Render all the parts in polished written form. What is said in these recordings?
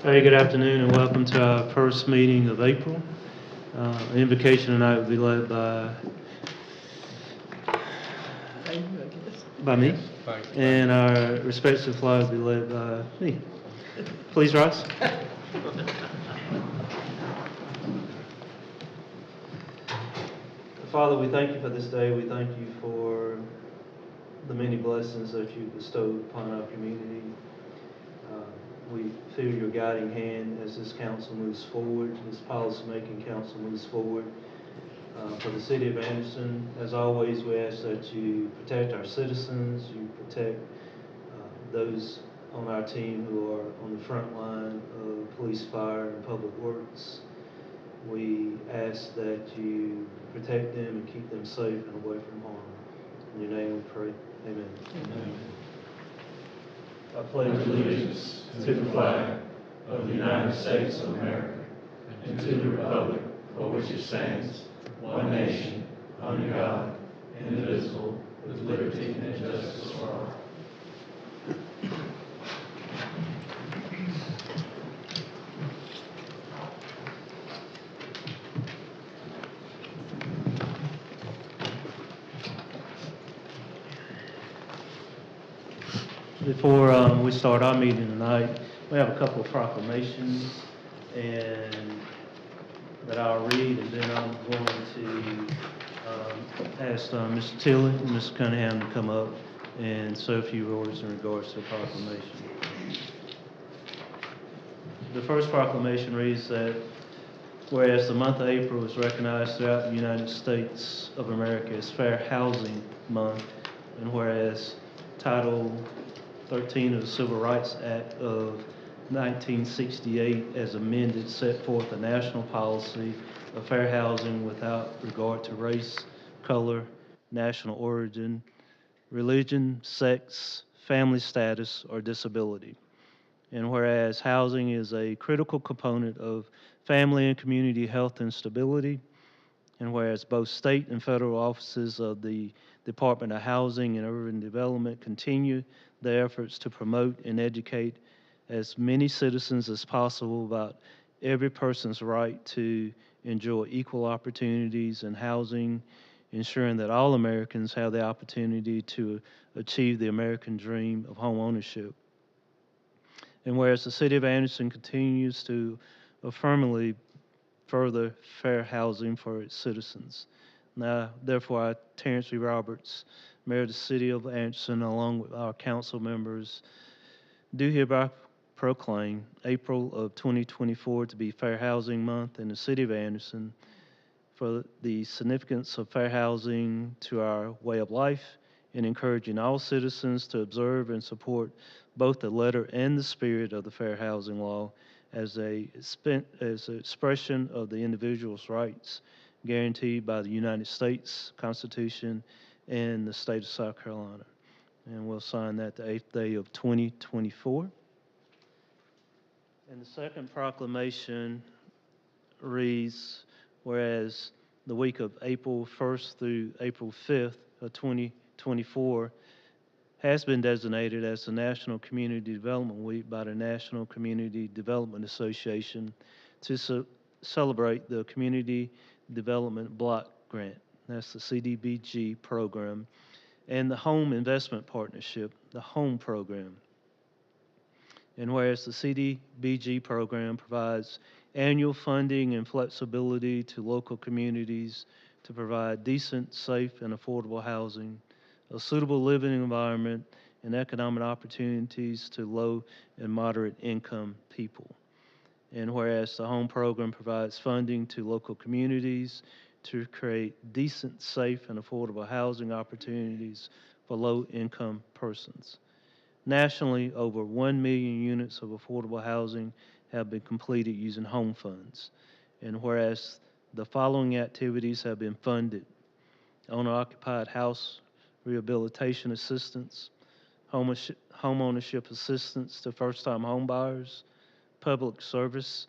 Hey, good afternoon and welcome to our first meeting of April. The invocation tonight will be led by me, and our respective flag will be led by me. Please rise. Father, we thank you for this day. We thank you for the many blessings that you bestowed upon our community. We feel your guiding hand as this council moves forward, this policy-making council moves forward. For the city of Anderson, as always, we ask that you protect our citizens, you protect those on our team who are on the front line of police, fire, and public works. We ask that you protect them and keep them safe and away from harm. In your name we pray. Amen. Amen. I pledge Allegiance to the flag of the United States of America and to the republic for which it stands, one nation, under God, indivisible, with liberty and justice for all. Before we start our meeting tonight, we have a couple of proclamations and that I'll read, and then I'm going to ask Mr. Tilley and Mr. Cunningham to come up and say a few words in regards to the proclamation. The first proclamation reads that whereas the month of April is recognized throughout the United States of America as Fair Housing Month, and whereas Title 13 of the Civil Rights Act of 1968 as amended set forth a national policy of fair housing without regard to race, color, national origin, religion, sex, family status, or disability. And whereas housing is a critical component of family and community health and stability, and whereas both state and federal offices of the Department of Housing and Urban Development continue their efforts to promote and educate as many citizens as possible about every person's right to enjoy equal opportunities in housing, ensuring that all Americans have the opportunity to achieve the American dream of home ownership. And whereas the city of Anderson continues to affirmatively further fair housing for its citizens. Now, therefore, I, Terrence B. Roberts, Mayor of the City of Anderson, along with our council members, do hereby proclaim April of 2024 to be Fair Housing Month in the City of Anderson for the significance of fair housing to our way of life and encouraging all citizens to observe and support both the letter and the spirit of the Fair Housing Law as an expression of the individual's rights guaranteed by the United States Constitution and the state of South Carolina. And we'll sign that the 8th day of 2024. And the second proclamation reads, whereas the week of April 1st through April 5th of 2024 has been designated as the National Community Development Week by the National Community Development Association to celebrate the Community Development Block Grant, that's the CDBG program, and the Home Investment Partnership, the HOME program. And whereas the CDBG program provides annual funding and flexibility to local communities to provide decent, safe, and affordable housing, a suitable living environment, and economic opportunities to low and moderate income people. And whereas the HOME program provides funding to local communities to create decent, safe, and affordable housing opportunities for low-income persons. Nationally, over 1 million units of affordable housing have been completed using home funds. And whereas the following activities have been funded: owner-occupied house rehabilitation assistance, home ownership assistance to first-time home buyers, public services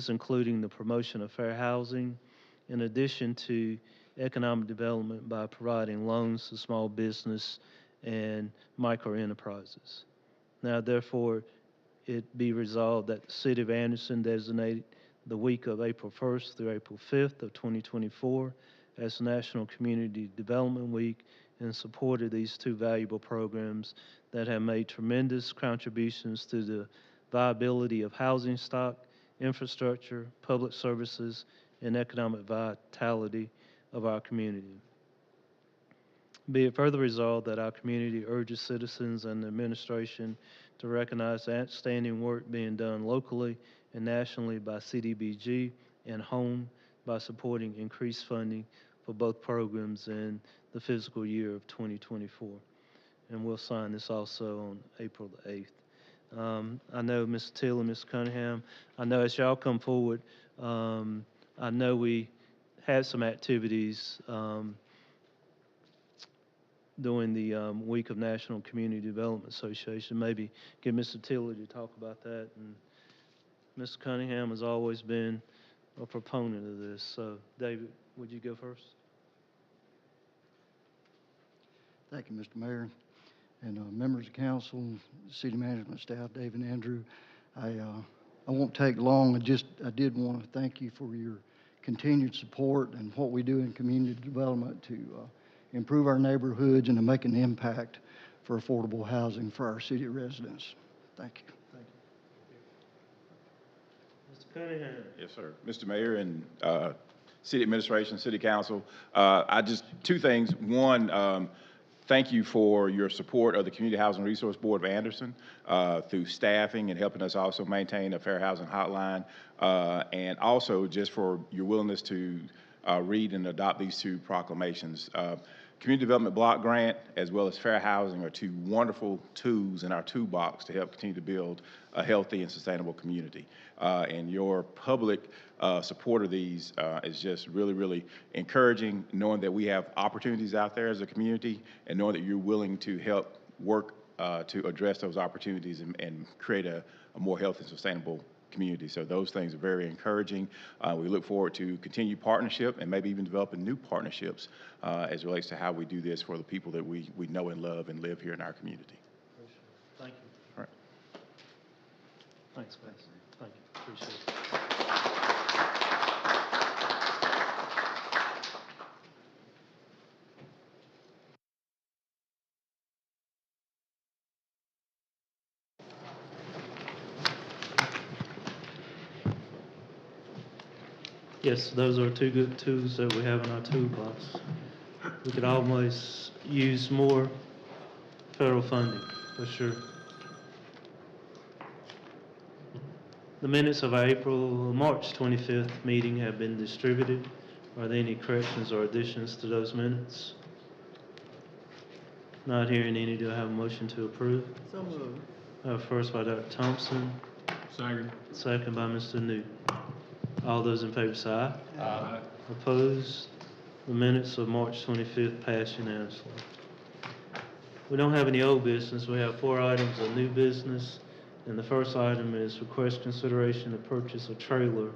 including the promotion of fair housing, in addition to economic development by providing loans to small business and micro enterprises. Now, therefore, it be resolved that the City of Anderson designate the week of April 1st through April 5th of 2024 as National Community Development Week in support of these two valuable programs that have made tremendous contributions to the viability of housing stock, infrastructure, public services, and economic vitality of our community. Be it further resolved that our community urges citizens and the administration to recognize the outstanding work being done locally and nationally by CDBG and HOME by supporting increased funding for both programs in the fiscal year of 2024. And we'll sign this also on April the 8th. I know Ms. Till and Ms. Cunningham, I know as y'all come forward, I know we had some activities during the week of National Community Development Association. Maybe get Mr. Tilley to talk about that. And Ms. Cunningham has always been a proponent of this. So, David, would you go first? Thank you, Mr. Mayor, and members of council, city management staff, Dave and Andrew. I won't take long. I did want to thank you for your continued support and what we do in community development to improve our neighborhoods and to make an impact for affordable housing for our city residents. Thank you. Thank you. Mr. Cunningham. Yes, sir. Mr. Mayor and city administration, city council, two things. One, thank you for your support of the Community Housing Resource Board of Anderson through staffing and helping us also maintain a fair housing hotline, and also just for your willingness to read and adopt these two proclamations. Community Development Block Grant as well as Fair Housing are two wonderful tools in our toolbox to help continue to build a healthy and sustainable community. And your public support of these is just really, really encouraging, knowing that we have opportunities out there as a community and knowing that you're willing to help work to address those opportunities and create a more healthy and sustainable community. So those things are very encouraging. We look forward to continued partnership and maybe even developing new partnerships as it relates to how we do this for the people that we know and love and live here in our community. Thank you. All right. Thanks, guys. Thank you. Appreciate it. Yes, those are two good tools that we have in our toolbox. We could almost use more federal funding, for sure. The minutes of our March 25th meeting have been distributed. Are there any corrections or additions to those minutes? Not hearing any, do I have a motion to approve? So moved. First by Dr. Thompson, Second. second by Mr. Newton. All those in favor say aye. Aye. Opposed? The minutes of March 25th pass unanimously. We don't have any old business. We have 4 items of new business. And the first item is request consideration to purchase a trailer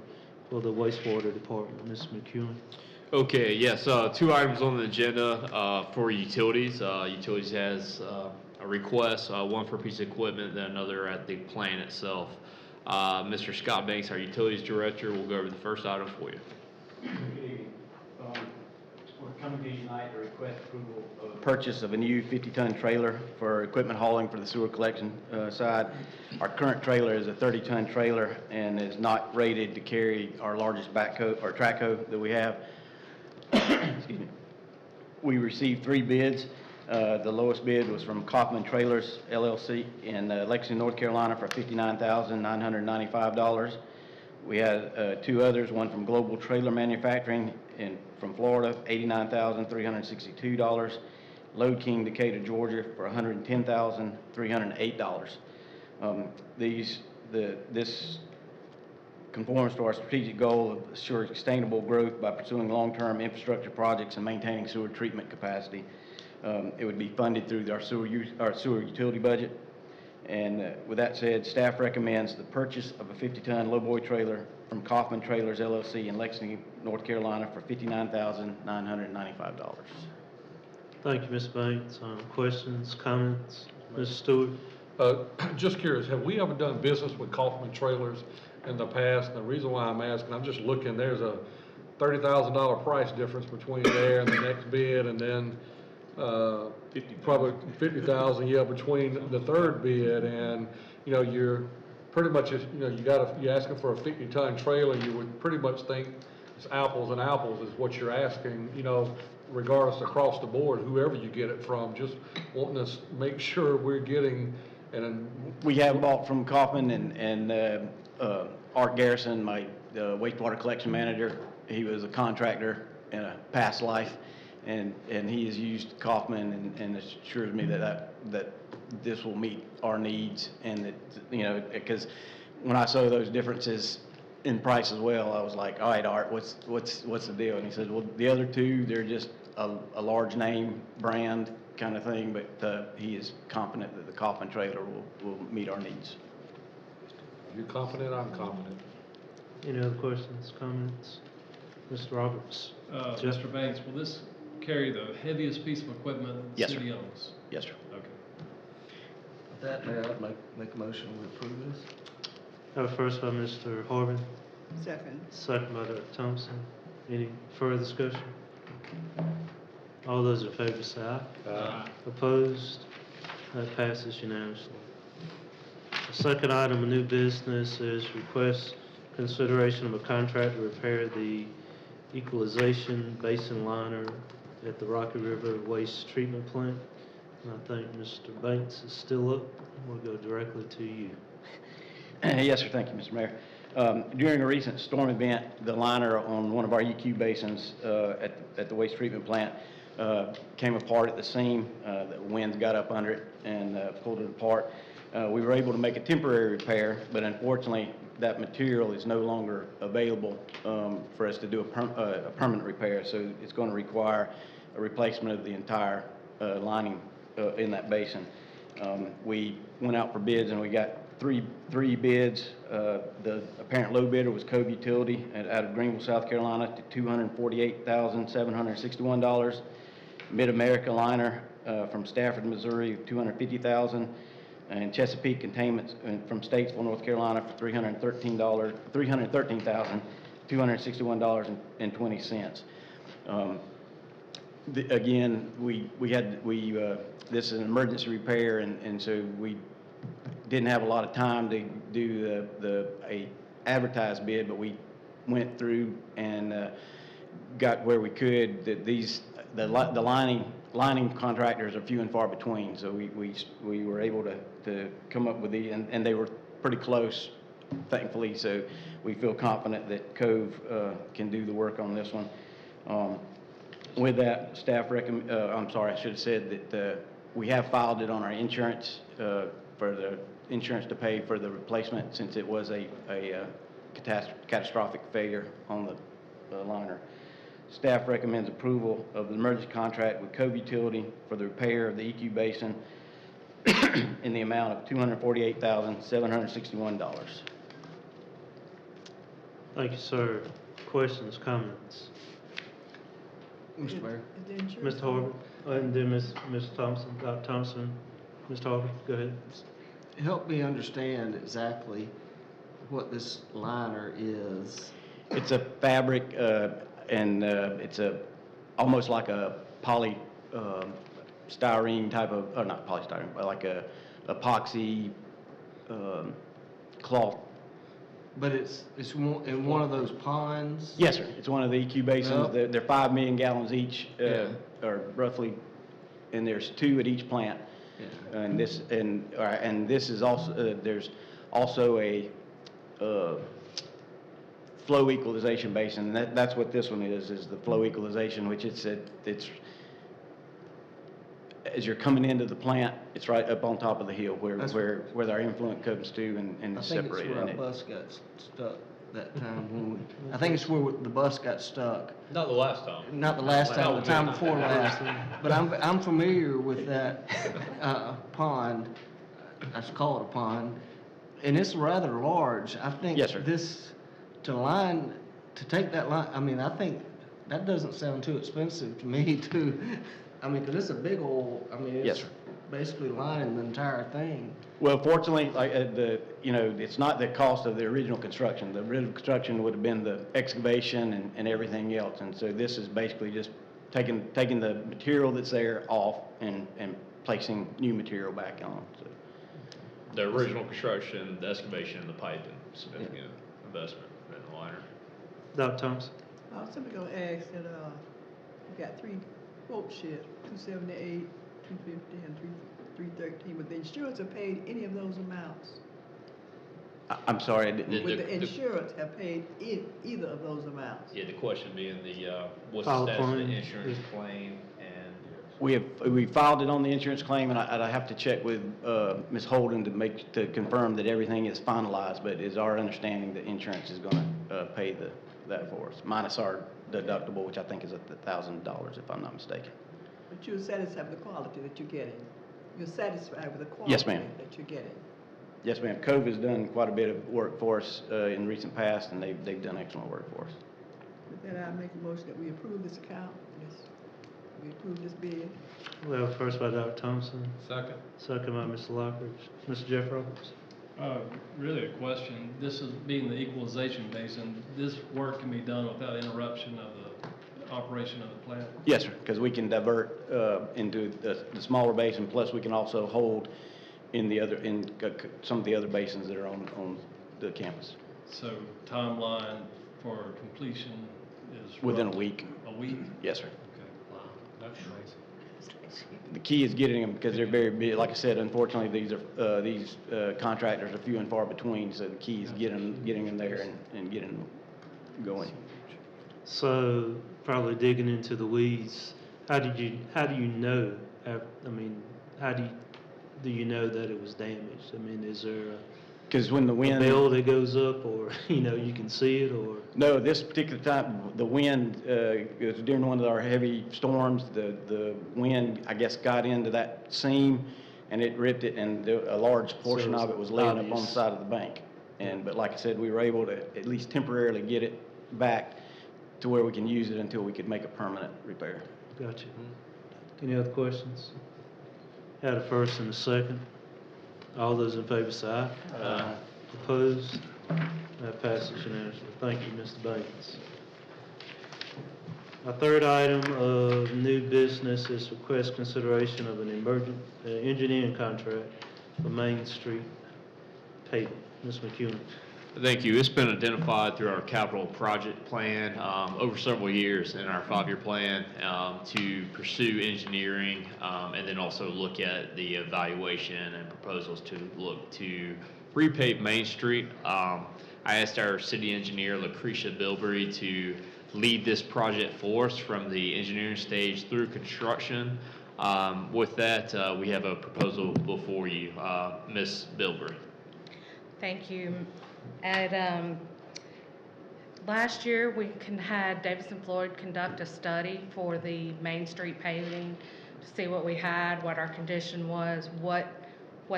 for the wastewater department. Mr. McEwen. Okay, yes, 2 items on the agenda for utilities. Utilities has a request, one for a piece of equipment, then another at the plant itself. Mr. Scott Banks, our utilities director, will go over the first item for you. Good evening. We're coming to you tonight to request approval of purchase of a new 50-ton trailer for equipment hauling for the sewer collection side. Our current trailer is a 30-ton trailer and is not rated to carry our largest backhoe or track hoe that we have. Excuse me. We received 3 bids. The lowest bid was from Kaufman Trailers LLC in Lexington, North Carolina for $59,995. We had 2 others, one from Global Trailer Manufacturing from Florida, $89,362. Load King, Decatur, Georgia for $110,308. This conforms to our strategic goal of assuring sustainable growth by pursuing long-term infrastructure projects and maintaining sewer treatment capacity. It would be funded through our sewer utility budget. And with that said, staff recommends the purchase of a 50-ton lowboy trailer from Kaufman Trailers LLC in Lexington, North Carolina for $59,995. Thank you, Ms. Banks. Questions, comments? Mr. Stewart? Just curious, have we ever done business with Kaufman Trailers in the past? And the reason why I'm asking, I'm just looking, there's a $30,000 price difference between there and the next bid, and then, probably 50,000, yeah, between the third bid, and, you know, you're pretty much, you know, you're asking for a 50-ton trailer, you would pretty much think it's apples and apples is what you're asking, you know, regardless across the board, whoever you get it from, just wanting to make sure we're getting, and We have bought from Kaufman and Art Garrison, my wastewater collection manager. He was a contractor in a past life, and he has used Kaufman and assures me that this will meet our needs, and that, you know, because when I saw those differences in price as well, I was like, all right, Art, what's the deal? And he said, well, the other two, they're just a large name brand kind of thing, but he is confident that the Kaufman trailer will meet our needs. you're confident, I'm confident. Any other questions, comments? Mr. Roberts? Jeff? Mr. Banks, will this carry the heaviest piece of equipment that the Yes, sir. city owns? Yes, sir. Okay. With that, Mayor, I'd make a motion to approve this. Have a first by Mr. Horvath, Second. second by Dr. Thompson. Any further discussion? All those in favor say aye. Opposed? That passes unanimously. The second item of new business is request consideration of a contract to repair the equalization basin liner at the Rocky River Waste Treatment Plant. And I think Mr. Banks is still up. We'll go directly to you. Yes, sir. Thank you, Mr. Mayor. During a recent storm event, the liner on one of our EQ basins at the waste treatment plant came apart at the seam. The winds got up under it and pulled it apart. We were able to make a temporary repair, but unfortunately, that material is no longer available for us to do a permanent repair. So it's going to require a replacement of the entire lining in that basin. We went out for bids and we got three bids. The apparent low bidder was Cove Utility out of Greenville, South Carolina, to $248,761. Mid-America Liner from Stafford, Missouri, $250,000, and Chesapeake Containment from Statesville, North Carolina, for $313,261.20. Again, this is an emergency repair, and so we didn't have a lot of time to do a advertised bid, but we went through and got where we could. The lining contractors are few and far between, so we were able to come up with these, and they were pretty close, thankfully. So we feel confident that Cove can do the work on this one. With that, staff I'm sorry, I should have said that we have filed it on our insurance for the insurance to pay for the replacement, since it was a catastrophic failure on the liner. Staff recommends approval of the emergency contract with Cove Utility for the repair of the EQ basin in the amount of $248,761. Thank you, sir. Questions, comments? Mr. Mayor. Mr. Horvath, and then Ms. Thompson, Dr. Thompson. Mr. Horvath, go ahead. Help me understand exactly what this liner is. It's a fabric, and it's almost like a styrene type of, or not polystyrene, but like a epoxy cloth. But it's in one of those ponds? Yes, sir. It's one of the EQ basins. Yep. They're 5 million gallons each, Yeah. or roughly, and there's 2 at each plant. Yeah. And this is also there's also a flow equalization basin. And that's what this one is the flow equalization, which it's as you're coming into the plant, it's right up on top of the hill where our influent comes to and I is think it's separated. where our And bus got stuck that time when I think it's where the bus got stuck. Not the last time. Not the last time, the time before last. But I'm familiar with that pond. Let's call it a pond, and it's rather large. I think Yes, sir. to take that line. I mean, I think that doesn't sound too expensive to me, too. I mean, 'cause it's a big old. I mean, it's Yes, sir. basically lining the entire thing. Well, fortunately, like, it's not the cost of the original construction. The original construction would have been the excavation and everything else. And so this is basically just taking the material that's there off and placing new material back on, so. The original construction, the excavation, and the piping, significant investment in the liner. Dr. Thompson? I was simply gonna ask that, we got 3 quote sheets, 278, 250, and 313, but the insurance have paid any of those amounts? I'm sorry, I didn't. Would the insurance have paid either of those amounts? Yeah, the question being what's the File status of the claim. insurance claim and. We filed it on the insurance claim, and I have to check with Ms. Holden to confirm that everything is finalized, but it's our understanding that insurance is gonna pay that for us, minus our deductible, which I think is $1,000, if I'm not mistaken. But you're satisfied with the quality that you're getting? You're satisfied with the quality? Yes, ma'am. That you're getting? Yes, ma'am. Cove has done quite a bit of work for us in recent past, and they've done excellent work for us. With that, I make a motion that we approve this account, we approve this bid. We have a first by Dr. Thompson, Second. second by Mr. Lockridge. Mr. Jeff Roberts? Really a question. This is being the equalization basin. This work can be done without interruption of the operation of the plant? Yes, sir, because we can divert into the smaller basin, plus we can also hold in some of the other basins that are on the campus. So timeline for completion is? Within a roughly week. A week? Yes, sir. Okay. Wow, that's crazy. The key is getting them, because they're very big. Like I said, unfortunately, these contractors are few and far between, so the key is getting them there and getting them going. So, probably digging into the weeds, how do you know, do you know that it was damaged? I mean, is there Because when the a wind... bill that goes up, or, you can see it, or? No, this particular time, the wind, it was during one of our heavy storms, the wind, I guess, got into that seam, and it ripped it, and a large portion So it's of it was laying up on the obvious. side of the bank. But like I said, we were able to at least temporarily get it back to where we can use it until we could make a permanent repair. Gotcha. Any other questions? Had a first and a second. All those in favor say aye. Aye. Opposed? That passes unanimously. Thank you, Mr. Bates. Our third item of new business is request consideration of an emergent engineering contract for Main Street paving. Ms. McEwen. Thank you. It's been identified through our capital project plan over several years in our 5-year plan to pursue engineering and then also look at the evaluation and proposals to look to repave Main Street. I asked our city engineer, Lucretia Bilberry, to lead this project for us from the engineering stage through construction. With that, we have a proposal before you, Ms. Bilberry. Thank you. Last year, we had Davis & Floyd conduct a study for the Main Street paving to see what we had, what our condition was, what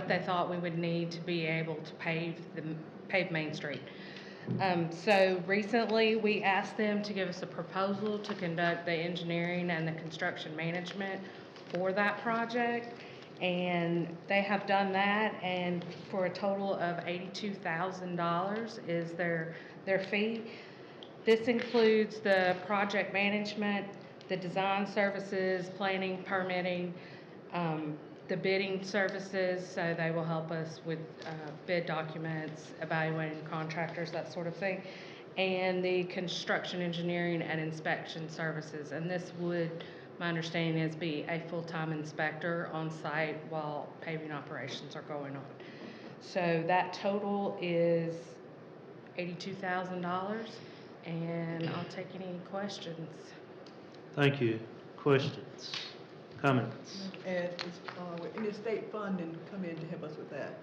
they thought we would need to be able to pave Main Street. So recently, we asked them to give us a proposal to conduct the engineering and the construction management for that project. And they have done that, and for a total of $82,000 is their fee. This includes the project management, the design services, planning, permitting, the bidding services, so they will help us with bid documents, evaluating contractors, that sort of thing, and the construction engineering and inspection services. And this would, my understanding is, be a full-time inspector on site while paving operations are going on. So that total is $82,000, and I'll take any questions. Thank you. Questions? Comments? And will any state funding come in to help us with that?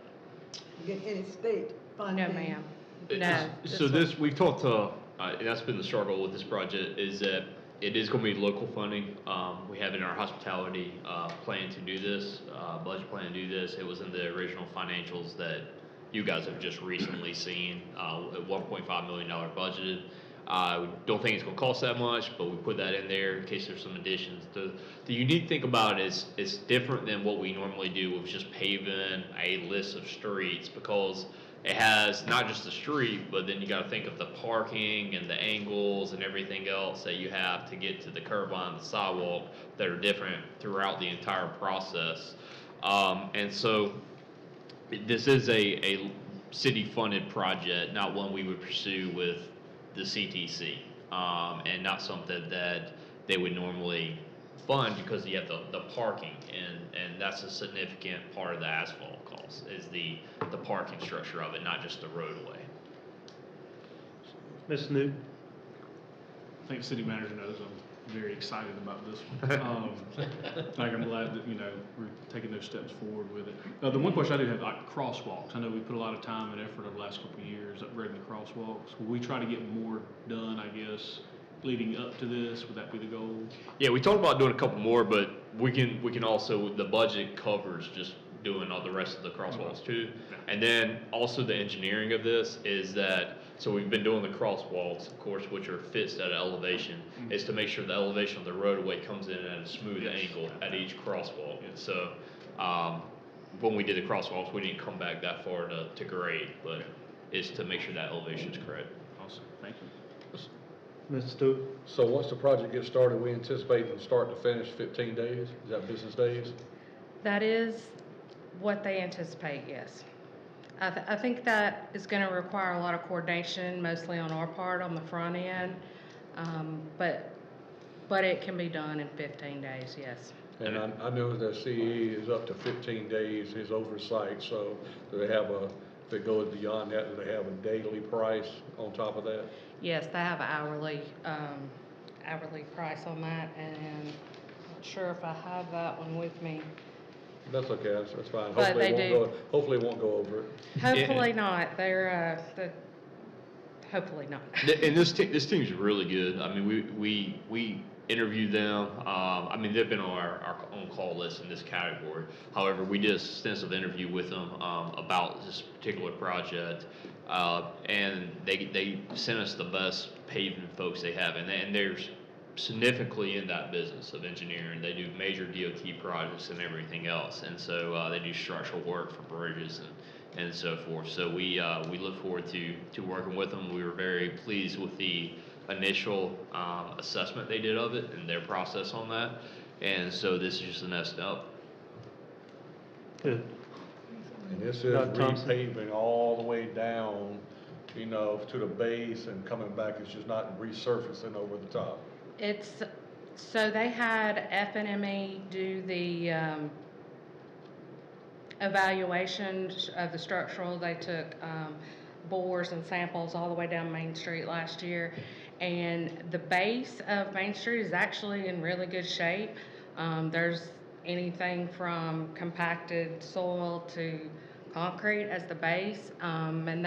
You get any state funding? No, ma'am. No. So this, we've talked to, and that's been the struggle with this project, is that it is going to be local funding. We have in our hospitality plan to do this, budget plan to do this. It was in the original financials that you guys have just recently seen, at $1.5 million budgeted. We don't think it's gonna cost that much, but we put that in there in case there's some additions. The unique thing about it is it's different than what we normally do with just paving a list of streets, because it has not just the street, but then you gotta think of the parking and the angles and everything else that you have to get to the curb line, the sidewalk, that are different throughout the entire process. And so this is a city-funded project, not one we would pursue with the CTC, and not something that they would normally fund because you have the parking, and that's a significant part of the asphalt cost, is the parking structure of it, not just the roadway. Ms. Newton? I think the city manager knows I'm very excited about this one. Like, I'm glad that, we're taking those steps forward with it. The one question I do have, like crosswalks, I know we put a lot of time and effort over the last couple of years upgrading the crosswalks. Will we try to get more done, I guess, leading up to this? Would that be the goal? Yeah, we talked about doing a couple more, but we can also, the budget covers just doing all the rest of the crosswalks too. And then also the engineering of this is that, so we've been doing the crosswalks, of course, which are fixed at an elevation, is to make sure the elevation of the roadway comes in at a smooth angle at each crosswalk. And so, when we did the crosswalks, we didn't come back that far to grade, but it's to make sure that elevation is correct. Awesome, thank you. Ms. Stewart? So once the project gets started, we anticipate from start to finish 15 days? Is that business days? That is what they anticipate, yes. I think that is gonna require a lot of coordination, mostly on our part, on the front end. But it can be done in 15 days, yes. And I know that CE is up to 15 days, his oversight, so do they have if it goes beyond that, do they have a daily price on top of that? Yes, they have an hourly price on that, and I'm not sure if I have that one with me. That's okay, that's fine. But they do. Hopefully it won't go over it. Hopefully not, hopefully not. And this team's really good. I mean, we interviewed them. I mean, they've been on our own call list in this category. However, we did an extensive interview with them about this particular project, and they sent us the best paving folks they have, and there's significantly in that business of engineering. They do major DOT projects and everything else, and so they do structural work for bridges and so forth. So we look forward to working with them. We were very pleased with the initial assessment they did of it and their process on that, and so this is just the next step. Good. And this is Dr. Thompson? repaving all the way down, to the base and coming back. It's just not resurfacing over the top. So they had FNME do the evaluation of the structural. They took bores and samples all the way down Main Street last year, and the base of Main Street is actually in really good shape. There's anything from compacted soil to concrete as the base, and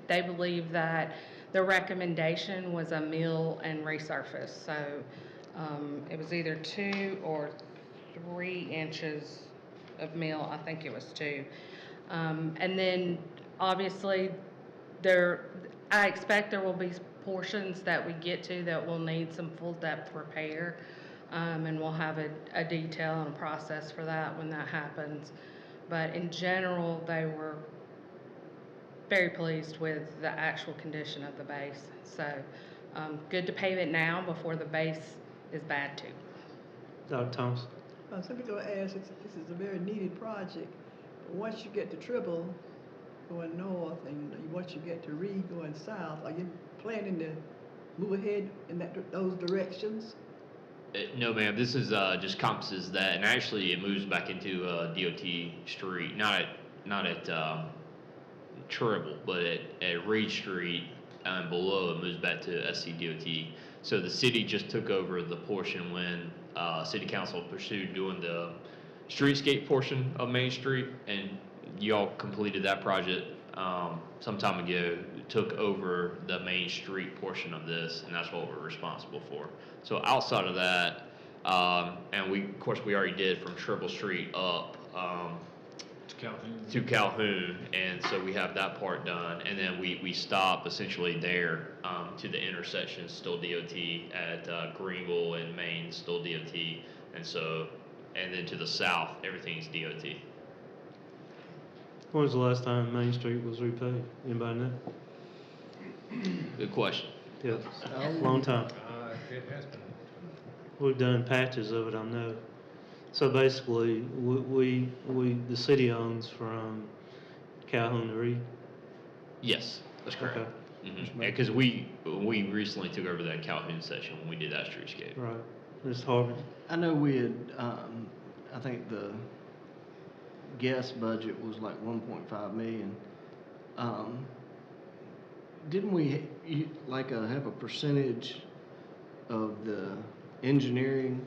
they believe that the recommendation was a mill and resurface. So it was either 2 or 3 inches of mill. I think it was 2. And then obviously I expect there will be portions that we get to that will need some full depth repair. And we'll have a detail and a process for that when that happens. But in general, they were very pleased with the actual condition of the base. So good to pave it now before the base is bad too. Dr. Thompson? Some people ask, this is a very needed project. But once you get to Tribble going north and once you get to Reed going south, are you planning to move ahead in those directions? No, ma'am. This is just encompasses that, and actually it moves back into DOT Street, not at Tribble, but at Reed Street and below it moves back to SCDOT. So the city just took over the portion when City Council pursued doing the streetscape portion of Main Street, and y'all completed that project some time ago. Took over the Main Street portion of this, and that's what we're responsible for. So outside of that, and of course we already did from Tribble Street up to To Calhoun. And so we have that part done, and then we stop essentially there, to the intersection, still DOT, at, Greenville and Main, still DOT, and so, and then to the south, everything's DOT. When was the last time Main Street was repaved? Anybody know? Good question. Yeah, long time. It has been. We've done patches of it, I know. So basically, the city owns from Calhoun to Reed? Yes, that's correct. Okay. Because we recently took over that Calhoun section when we did that streetscape. Right. Mr. Harvey? I know we had, I think the guest budget was like 1.5 million. Didn't we, have a percentage of the engineering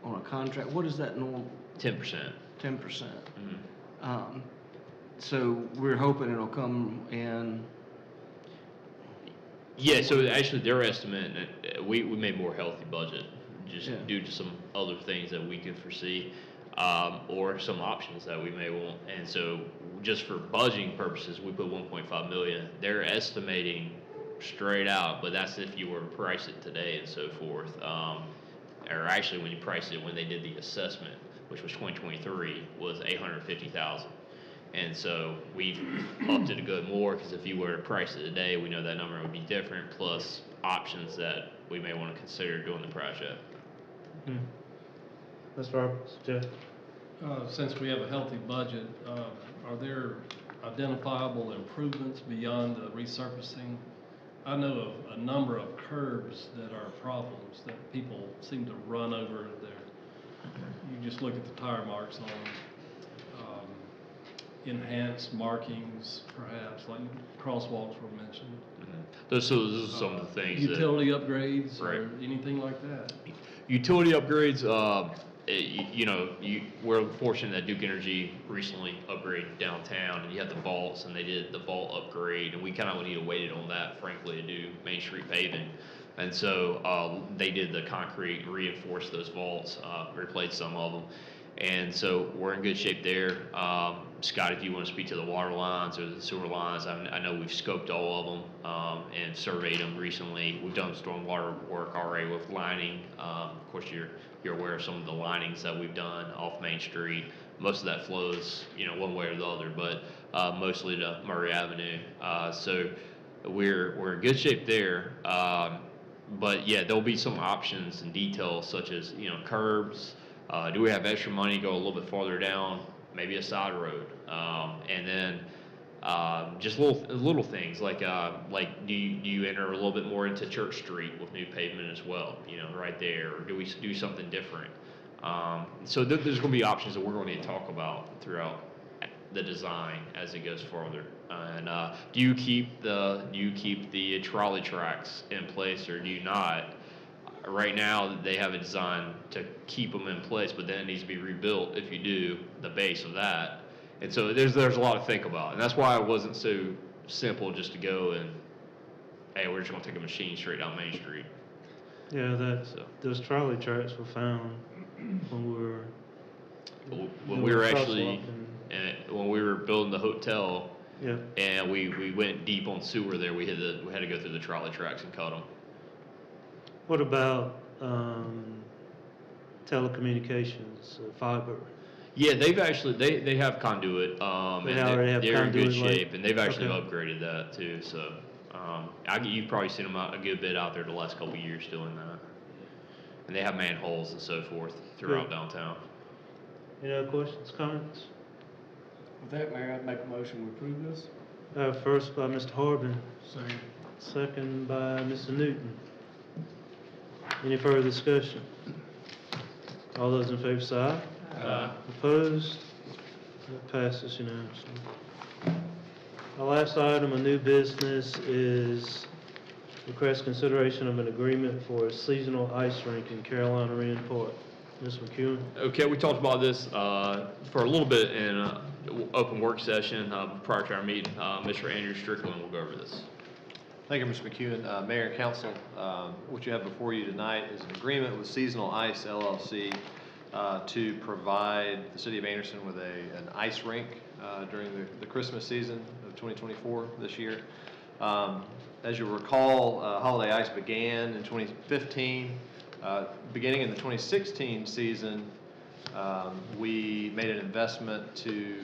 on a contract? What is that normal? 10%. 10%. So we're hoping it'll come in. Yeah, so actually their estimate, we made more healthy budget, just Yeah. due to some other things that we could foresee, or some options that we may want. And so just for budgeting purposes, we put 1.5 million. They're estimating straight out, but that's if you were to price it today and so forth. Or actually when you priced it, when they did the assessment, which was 2023, was 850,000. And so we've upped it a good more, because if you were to price it today, we know that number would be different, plus options that we may want to consider doing the project. Ms. Roberts? Jeff? Since we have a healthy budget, are there identifiable improvements beyond the resurfacing? I know of a number of curbs that are problems that people seem to run over there. You just look at the tire marks on them. Enhanced markings, perhaps, like crosswalks were mentioned. Those are some of the things. Utility upgrades Right. or anything like that? Utility upgrades, we're fortunate that Duke Energy recently upgraded downtown, and you have the vaults, and they did the vault upgrade, and we kind of need to wait on that, frankly, to do Main Street paving. And so they did the concrete, reinforced those vaults, replaced some of them. And so we're in good shape there. Scott, if you want to speak to the water lines or the sewer lines, I know we've scoped all of them and surveyed them recently. We've done stormwater work already with lining. Of course, you're aware of some of the linings that we've done off Main Street. Most of that flows, one way or the other, but mostly to Murray Avenue. So we're in good shape there. But yeah, there'll be some options and details such as curbs. Do we have extra money to go a little bit farther down? Maybe a side road, and then just little things like do you enter a little bit more into Church Street with new pavement as well? Right there, or do we do something different? So there's going to be options that we're going to need to talk about throughout the design as it goes further. And do you keep the trolley tracks in place or do you not? Right now, they have a design to keep them in place, but then it needs to be rebuilt if you do the base of that. And so there's a lot to think about, and that's why it wasn't so simple just to go and, hey, we're just going to take a machine straight down Main Street. Yeah, those trolley tracks were found when we were actually when we were building the hotel. Yeah. And we went deep on sewer there. We had to go through the trolley tracks and cut them. What about telecommunications, fiber? Yeah, they've actually, they have conduit, and they're in good shape, and they've actually upgraded that too, so, you've probably seen them a good bit out there the last couple of years doing that. And they have manholes and so forth throughout downtown. Any other questions, comments? With that, Mayor, I'd make a motion to approve this. First by Mr. Harbin. Second by Mr. Newton. Any further discussion? All those in favor say aye. Aye. Opposed? That passes unanimously. Our last item of new business is request consideration of an agreement for a seasonal ice rink in Carolina Wren Park. Ms. McEwen? Okay, we talked about this for a little bit in an open work session prior to our meeting. Mr. Andrew Strickland will go over this. Thank you, Mr. McEwen. Mayor and Council, what you have before you tonight is an agreement with Seasonal Ice LLC to provide the City of Anderson with an ice rink during the Christmas season of 2024 this year. As you recall, Holiday Ice began in 2015. Beginning in the 2016 season, we made an investment to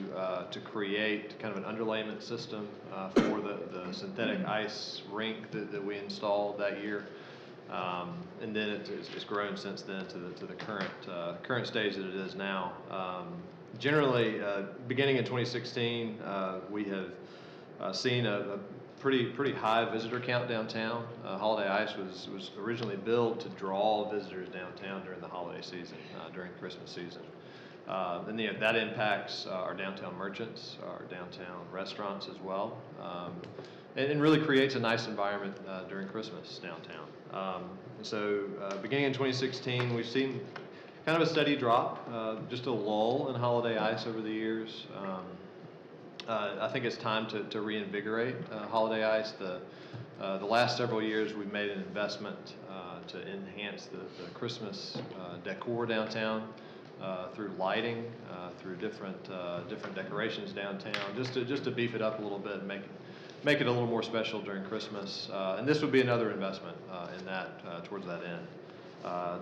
create kind of an underlayment system for the synthetic ice rink that we installed that year. And then it's grown since then to the current stage that it is now. Generally, beginning in 2016, we have seen a pretty high visitor count downtown. Holiday Ice was originally built to draw visitors downtown during the holiday season, during Christmas season. And that impacts our downtown merchants, our downtown restaurants as well, and really creates a nice environment during Christmas downtown. So beginning in 2016, we've seen kind of a steady drop, just a lull in Holiday Ice over the years. I think it's time to reinvigorate Holiday Ice. The last several years, we've made an investment to enhance the Christmas decor downtown through lighting, through different decorations downtown, just to beef it up a little bit and make it a little more special during Christmas. And this would be another investment in that towards that end.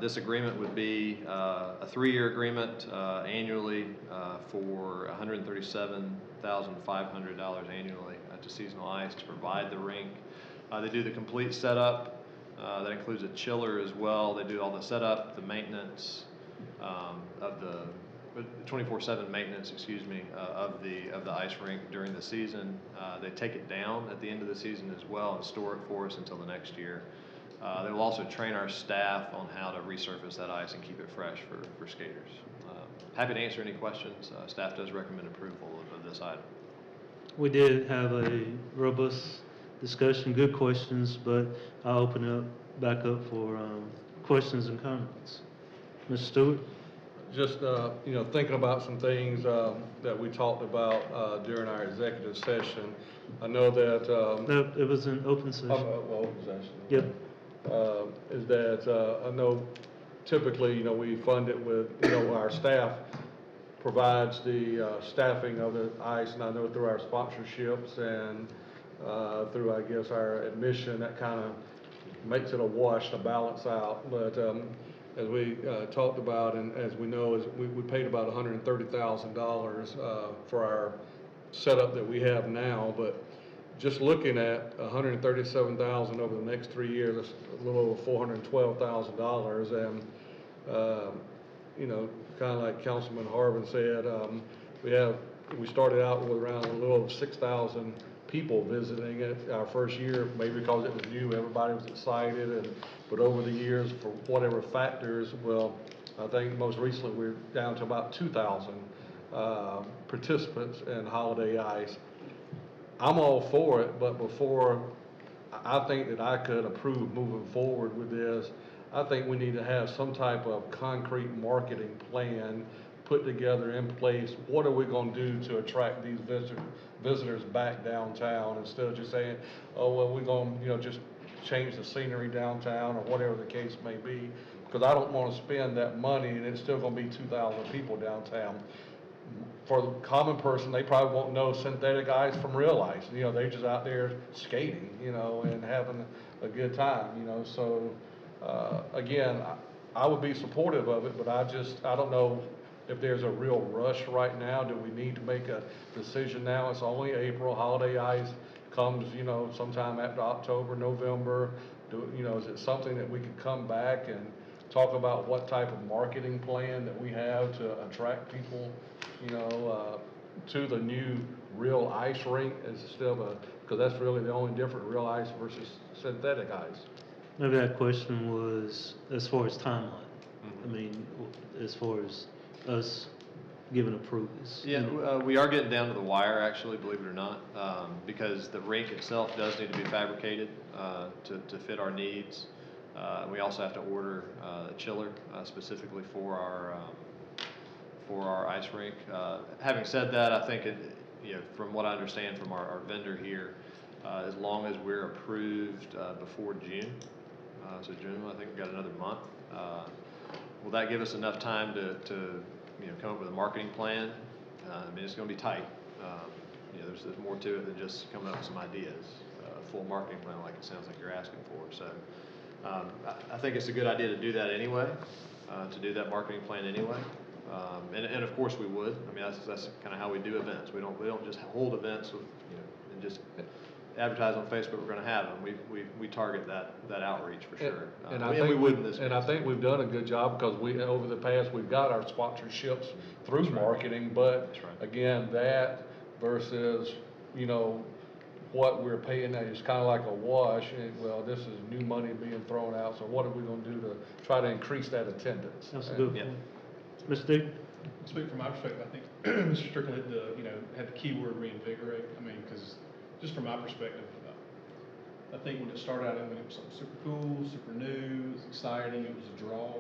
This agreement would be a 3-year agreement annually for $137,500 annually to Seasonal Ice to provide the rink. They do the complete setup. That includes a chiller as well. They do all the setup, the maintenance of the 24/7 maintenance, of the ice rink during the season. They take it down at the end of the season as well and store it for us until the next year. They will also train our staff on how to resurface that ice and keep it fresh for skaters. Happy to answer any questions. Staff does recommend approval of this item. We did have a robust discussion, good questions, but I'll open it back up for questions and comments. Mr. Stewart? Just, thinking about some things that we talked about during our executive session. I know that. No, it was an open session. Open session. Yep. Is that I know typically, we fund it with, our staff provides the staffing of the ice, and I know through our sponsorships and through, I guess, our admission, that kind of makes it a wash to balance out. But as we talked about, and as we know, is we paid about $130,000 for our setup that we have now. But just looking at $137,000 over the next 3 years, that's a little over $412,000. And kind of like Councilman Harvin said, we started out with around a little over 6,000 people visiting it our first year, maybe because it was new, everybody was excited, but over the years, for whatever factors, I think most recently we're down to about 2,000 participants in Holiday Ice. I'm all for it, but before I think that I could approve moving forward with this, I think we need to have some type of concrete marketing plan put together in place. What are we going to do to attract these visitors back downtown, instead of just saying, oh, well, we're going to, just change the scenery downtown or whatever the case may be, because I don't want to spend that money and it's still going to be 2,000 people downtown. For the common person, they probably won't know synthetic ice from real ice. They're just out there skating, and having a good time, So, again, I would be supportive of it, but I don't know if there's a real rush right now. Do we need to make a decision now? It's only April. Holiday Ice comes, sometime after October, November. Is it something that we could come back and talk about what type of marketing plan that we have to attract people, to the new real ice rink instead of because that's really the only difference, real ice versus synthetic ice. Maybe that question was as far as timeline. I mean, as far as us giving approvals. Yeah, we are getting down to the wire, actually, believe it or not, because the rink itself does need to be fabricated to fit our needs. We also have to order a chiller specifically for our ice rink. Having said that, I think from what I understand from our vendor here, as long as we're approved before June, so June, I think we've got another month. Will that give us enough time to come up with a marketing plan? I mean, it's going to be tight, You know, there's more to it than just coming up with some ideas. Full marketing plan like it sounds like you're asking for. So I think it's a good idea to do that anyway, to do that marketing plan anyway. And of course we would. I mean, that's kind of how we do events. We don't just hold events with, you know, and just advertise on Facebook we're going to have them. We target that outreach for sure. And I think would in this and case. I think we've done a good job because over the past, we've got our sponsorships through marketing, but That's right. again, that versus, you know, what we're paying now is kind of like a wash. Well, this is new money being thrown out, so what are we going to do to try to increase that attendance? That's a good Yeah. point. Mr. Duke? Speak from my perspective, I think Mr. Strickland had the key word reinvigorate. I mean, because just from my perspective, I think when it started out, it was something super cool, super new, it was exciting, it was a draw.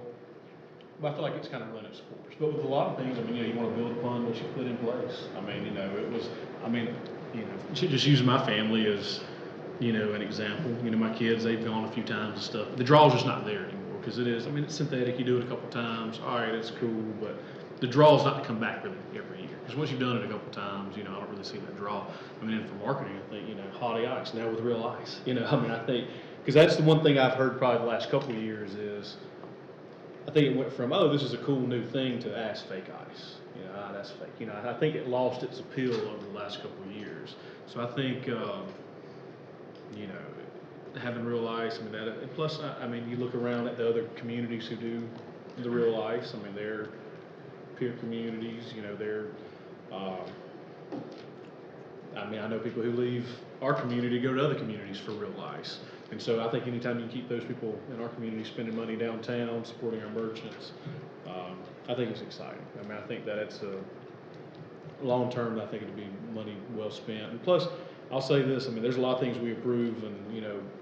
But I feel like it's kind of run its course. But with a lot of things, I mean, you want to build upon what you put in place. I mean, just using my family as, an example. My kids, they've gone a few times and stuff. The draw's just not there anymore because it's synthetic. You do it a couple times. All right, it's cool, but the draw's not to come back really every year. Because once you've done it a couple times, I don't really see that draw. I mean, and for marketing, I think, holiday ice now with real ice. I think, because that's the one thing I've heard probably the last couple of years is, I think it went from, oh, this is a cool new thing to that's fake ice. That's fake. I think it lost its appeal over the last couple of years. So I think, having real ice, plus, you look around at the other communities who do the real ice, they're peer communities, I know people who leave our community to go to other communities for real ice. And so I think anytime you can keep those people in our community spending money downtown, supporting our merchants, I think it's exciting. I think that it's a long term, I think it'd be money well spent. And plus, I'll say this, there's a lot of things we approve and,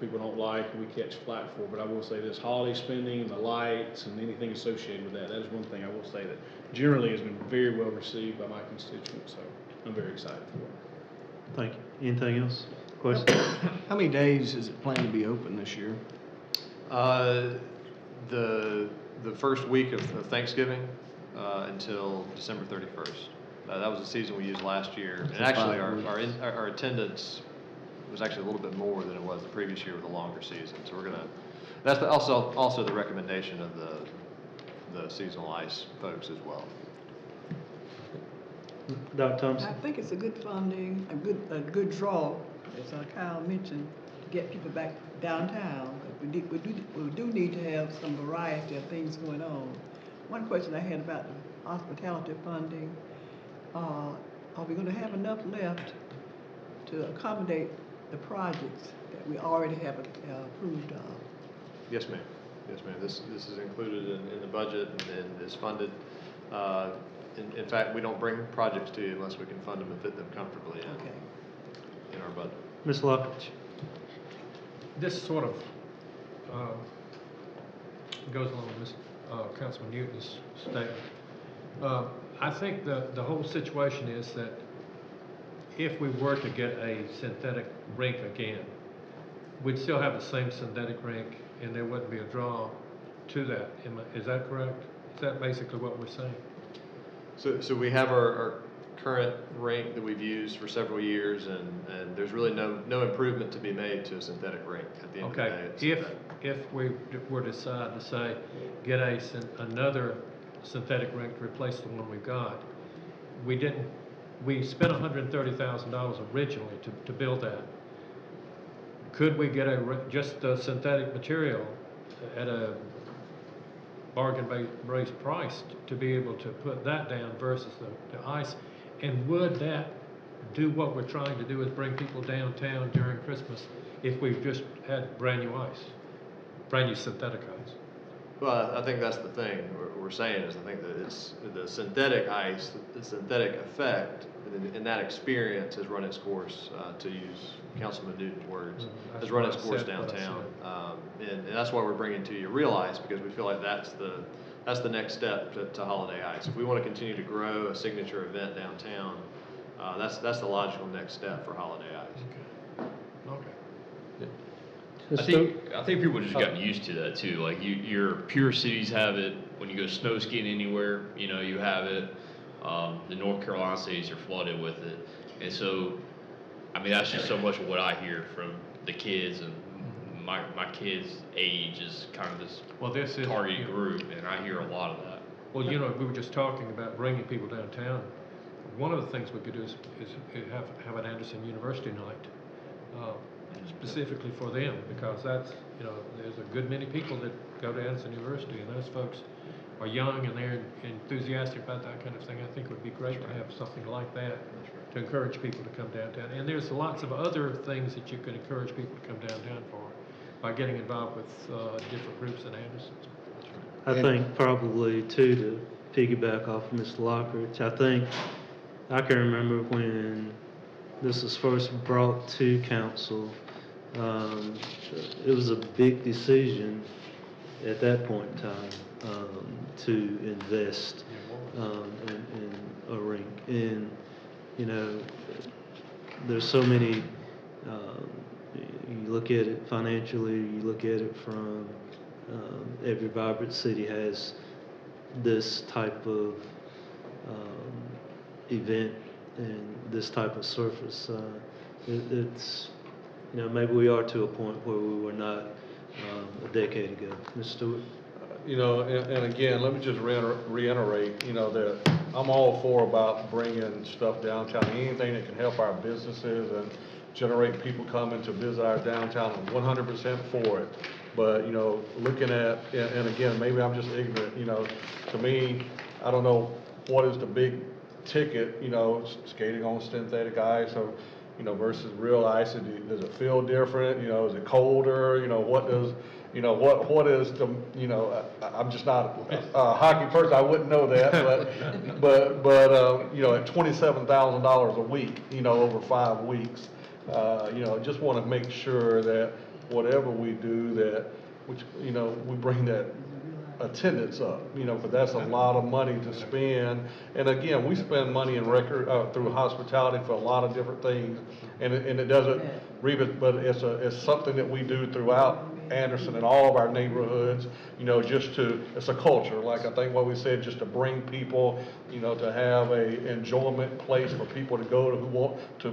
people don't like and we catch flack for, but I will say this, holiday spending and the lights and anything associated with that is one thing I will say that generally has been very well received by my constituents, so I'm very excited for it. Thank you. Anything else? Question? How many days is it planned to be open this year? The first week of Thanksgiving until December 31st. That was the season we used last year. And actually, our attendance was actually a little bit more than it was the previous year with a longer season. So that's also the recommendation of the seasonal ice folks as well. Dr. Thompson? I think it's a good funding, a good draw, as Kyle mentioned, to get people back downtown. We do need to have some variety of things going on. One question I had about the hospitality funding, are we going to have enough left to accommodate the projects that we already have approved of? Yes, ma'am. Yes, ma'am. This is included in the budget and is funded. In fact, we don't bring projects to you unless we can fund them and fit them comfortably in our budget. Ms. Luckett? This sort of goes along with Councilman Newton's statement. I think the whole situation is that if we were to get a synthetic rink again, we'd still have the same synthetic rink and there wouldn't be a draw to that. Is that correct? Is that basically what we're saying? So we have our current rink that we've used for several years, and there's really no improvement to be made to a synthetic rink at the end of the day. If we were to decide to say, get another synthetic rink to replace the one we've got, we spent $130,000 originally to build that. Could we get just the synthetic material at a bargain-based price to be able to put that down versus the ice? And would that do what we're trying to do, is bring people downtown during Christmas if we just had brand new ice, brand new synthetic ice? Well, I think that's the thing we're saying is I think that it's the synthetic ice, the synthetic effect, and that experience has run its course, to use Councilman Newton's words, has run its course downtown. And that's why we're bringing to you real ice, because we feel like that's the next step to holiday ice. If we want to continue to grow a signature event downtown, that's the logical next step for holiday ice. Okay. I think people have just gotten used to that too. Like your pure cities have it. When you go snow skiing anywhere, you have it. The North Carolina cities are flooded with it. And so, I mean, that's just so much of what I hear from the kids, and my kids' age is kind of this Well, this is. target group, and I hear a lot of that. Well, you know, we were just talking about bringing people downtown. One of the things we could do is have an Anderson University night, specifically for them, because that's, you know, there's a good many people that go to Anderson University, and those folks are young and they're enthusiastic about that kind of thing. I think it would be great to have something like that to encourage people to come downtown. And there's lots of other things that you can encourage people to come downtown for by getting involved with different groups in Anderson. I think probably too, to piggyback off of Mr. Lockridge, I can remember when this was first brought to council, it was a big decision at that point in time to invest in a rink. And, you know, there's so many, you look at it financially, you look at it from every vibrant city has this type of event and this type of surface. It's, you know, maybe we are to a point where we were not a decade ago. Mr. Stewart? You know, and again, let me just reiterate, you know, that I'm all for about bringing stuff downtown, anything that can help our businesses and generate people coming to visit our downtown. I'm 100% for it. But, you know, looking at, and again, maybe I'm just ignorant, you know, to me, I don't know what is the big ticket, you know, skating on synthetic ice or, you know, versus real ice. Does it feel different? You know, is it colder? You know, what does, you know, what is the, you know, I'm just not a hockey person, I wouldn't know that, but you know, at $27,000 a week, you know, over 5 weeks, you know, just want to make sure that whatever we do, that, which, you know, we bring that attendance up, you know, but that's a lot of money to spend. And again, we spend money in through hospitality for a lot of different things, and it doesn't, but it's something that we do throughout Anderson and all of our neighborhoods, you know, it's a culture, like I think what we said, just to bring people, you know, to have a enjoyment place for people to go to who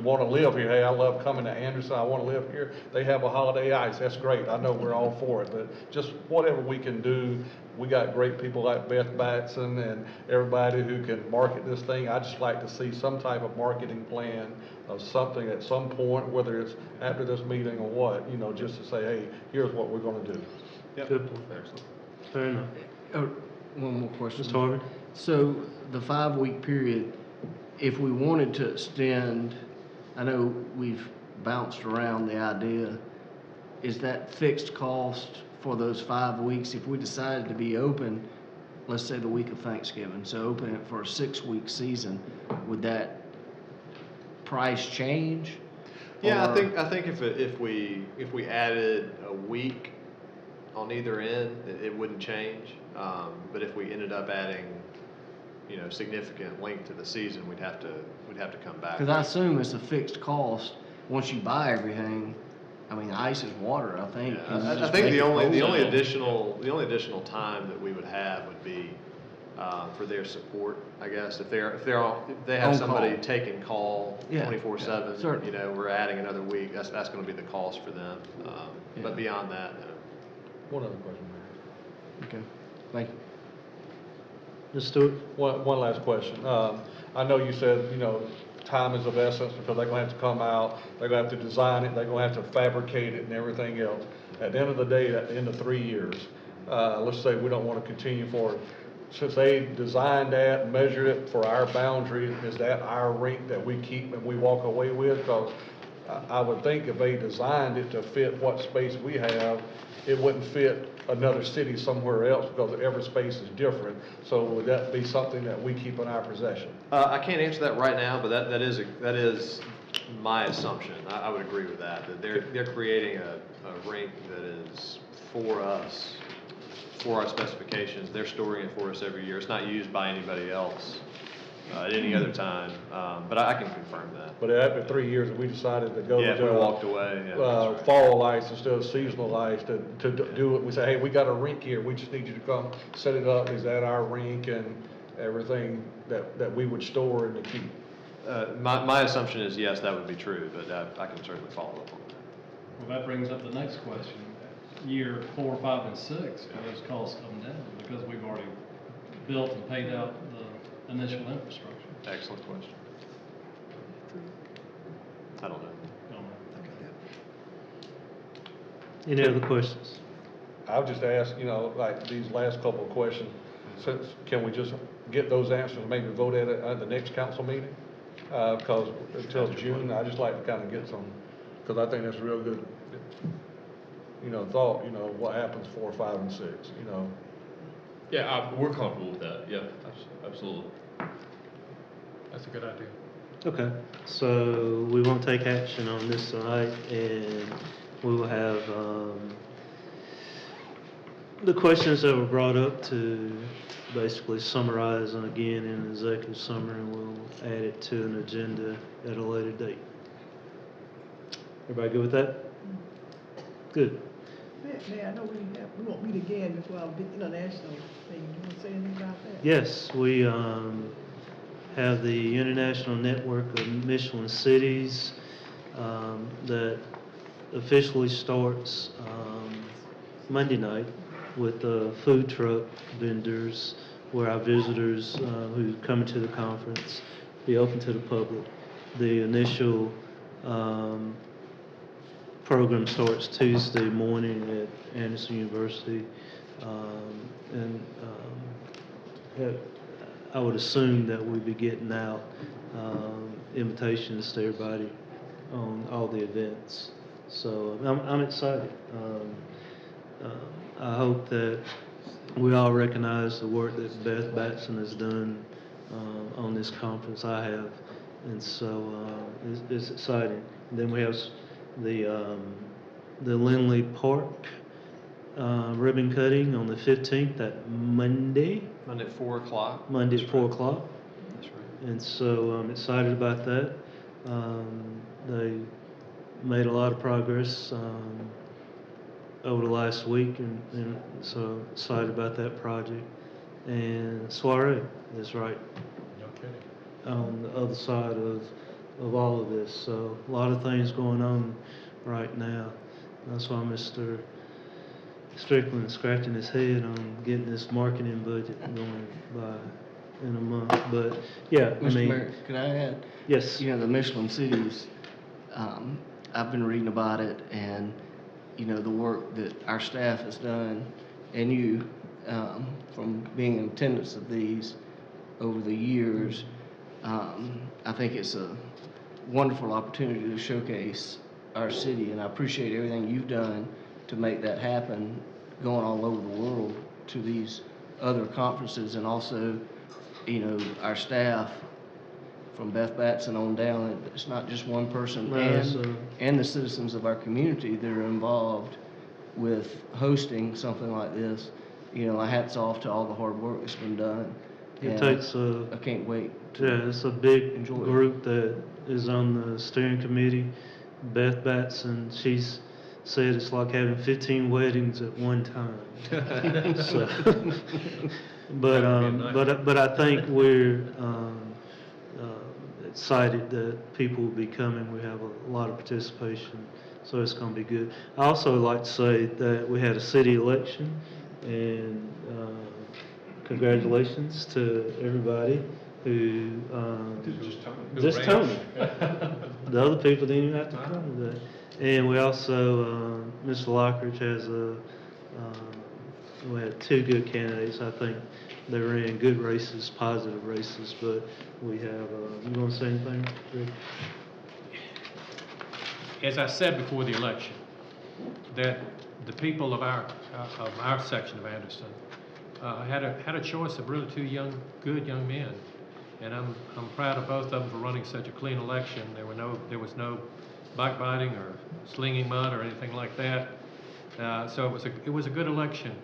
want to live here. Hey, I love coming to Anderson, I want to live here. They have a holiday ice, that's great. I know we're all for it, but just whatever we can do. We got great people like Beth Batson and everybody who can market this thing. I just like to see some type of marketing plan of something at some point, whether it's after this meeting or what, you know, just to say, hey, here's what we're going to do. Yep. Good point. Fair enough. One more question. Mr. Harvey? So the 5-week period, if we wanted to extend, I know we've bounced around the idea, is that fixed cost for those 5 weeks? If we decided to be open, let's say the week of Thanksgiving, so open it for a 6-week season, would that price change? Yeah, Or- I think if we added a week on either end, it wouldn't change. But if we ended up adding, you know, significant length to the season, we'd have to come back. Because I assume it's a fixed cost, once you buy everything. I mean, ice is water, I think. Yeah, You I just think make the it only cold. additional time that we would have would be for their support, I guess. If they have On somebody call. taking call Yeah, 24/7, certainly. you know, we're adding another week. That's going to be the cost for them. Yeah. But beyond that, One other question, Mayor. Okay, thank you. Mr. Stewart? One last question. I know you said, you know, time is of essence because they're going to have to come out, they're going to have to design it, they're going to have to fabricate it and everything else. At the end of the day, at the end of 3 years, let's say we don't want to continue forward. Since they designed that, measured it for our boundary, is that our rink that we keep and we walk away with? Because I would think if they designed it to fit what space we have, it wouldn't fit another city somewhere else because every space is different. So would that be something that we keep in our possession? I can't answer that right now, but that is my assumption. I would agree with that. That they're creating a rink that is for us, for our specifications. They're storing it for us every year. It's not used by anybody else at any other time. But I can confirm that. But after 3 years, we decided to go Yeah, if we walked away. Yeah, that's right. fall ice instead of seasonal ice to do it. We say, hey, we got a rink here. We just need you to come set it up. Is that our rink and everything that we would store and to keep? My assumption is yes, that would be true, but I can certainly follow up on that. Well, that brings up the next question. Year 4, 5, and 6, will those costs come down because we've already built and paid out the initial infrastructure? Excellent question. I don't know. Any other questions? I'll just ask, you know, like these last couple of questions, since, can we just get those answers, and maybe vote at it at the next council meeting? Because until June, I just like to kind of get some, because I think that's a real good, you know, thought, you know, what happens 4, 5, and 6, you know? Yeah, we're comfortable with that. Yeah, absolutely. That's a good idea. Okay, so we won't take action on this tonight, and we will have the questions that were brought up to basically summarize them again in an executive summary, and we'll add it to an agenda at a later date. Everybody good with that? Good. Mayor, I know we won't meet again before our big international thing. You want to say anything about that? Yes, we have the International Network of Michelin Cities that officially starts Monday night with food truck vendors where our visitors who come to the conference be open to the public. The initial program starts Tuesday morning at Anderson University, I would assume that we'll be getting out invitations to everybody on all the events. So I'm excited. I hope that we all recognize the work that Beth Batson has done on this conference. I have, and so it's exciting. And then we have the Lindley Park ribbon cutting on the 15th, that Monday. Monday at 4 o'clock. Monday at 4 o'clock. That's right. And so I'm excited about that. They made a lot of progress over the last week, and so excited about that project. And soiree is right on the other side of all of this. So a lot of things going on right now. That's why Mr. Strickland scratching his head on getting this marketing budget going by in a month. But yeah, Mr. Mayor, could I add? Yes. You know, the Michelin cities, I've been reading about it, and you know, the work that our staff has done, and you, from being in attendance of these over the years, I think it's a wonderful opportunity to showcase our city, and I appreciate everything you've done to make that happen, going all over the world to these other conferences, and also, you know, our staff from Beth Batson on down. It's not just one person, and the citizens of our community that are involved with hosting something like this. You know, my hat's off to all the hard work that's been done. It takes I can't wait. It's a big group that is on the steering committee. Beth Batson, she's said it's like having 15 weddings at one time. So, but I think we're excited that people will be coming. We have a lot of participation, so it's going to be good. I also like to say that we had a city election, and congratulations to everybody who just Tony. The other people didn't even have to come to that. And we also, Mr. Lockridge has we had 2 good candidates. I think they ran good races, positive races, but we have, you want to say anything, Rick? As I said before the election, that the people of our section of Anderson had a choice of really 2 good young men, and I'm proud of both of them for running such a clean election. There was no backbiting or slinging mud or anything like that. So it was a good election.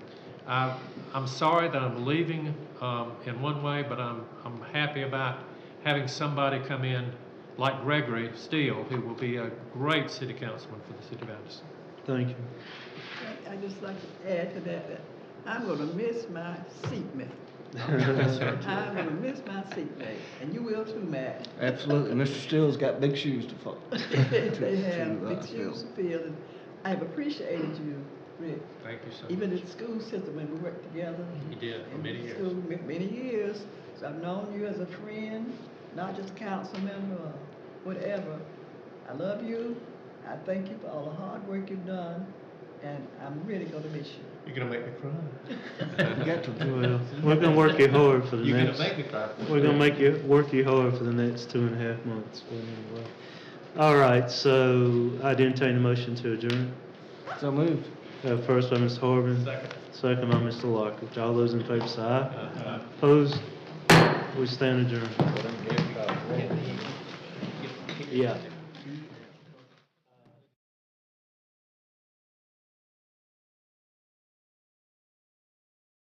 I'm sorry that I'm leaving in one way, but I'm happy about having somebody come in like Gregory Steele, who will be a great city councilman for the city of Anderson. Thank you. I'd just like to add to that I'm going to miss my seat man. I'm gonna miss my seatmate, and you will too, Matt. Absolutely. Mr. Stills got big shoes to fill. They have big shoes to fill, and I have appreciated you, Rick. Thank you so much. Even in the school system, when we worked together. You did, for in many the years. school, many years. So I've known you as a friend, not just a council member or whatever. I love you. I thank you for all the hard work you've done, and I'm really gonna miss you. You're gonna make me cry. You got to. Well, we're gonna work you hard for the You're gonna next. make me cry. We're gonna work you hard for the next 2.5 months. But anyway. All right, so I'd entertain a motion to adjourn. So moved. First by Mr. Horvath. Second by Mr. Lockridge. All those in favor say aye. Opposed? We stand adjourned. Yeah.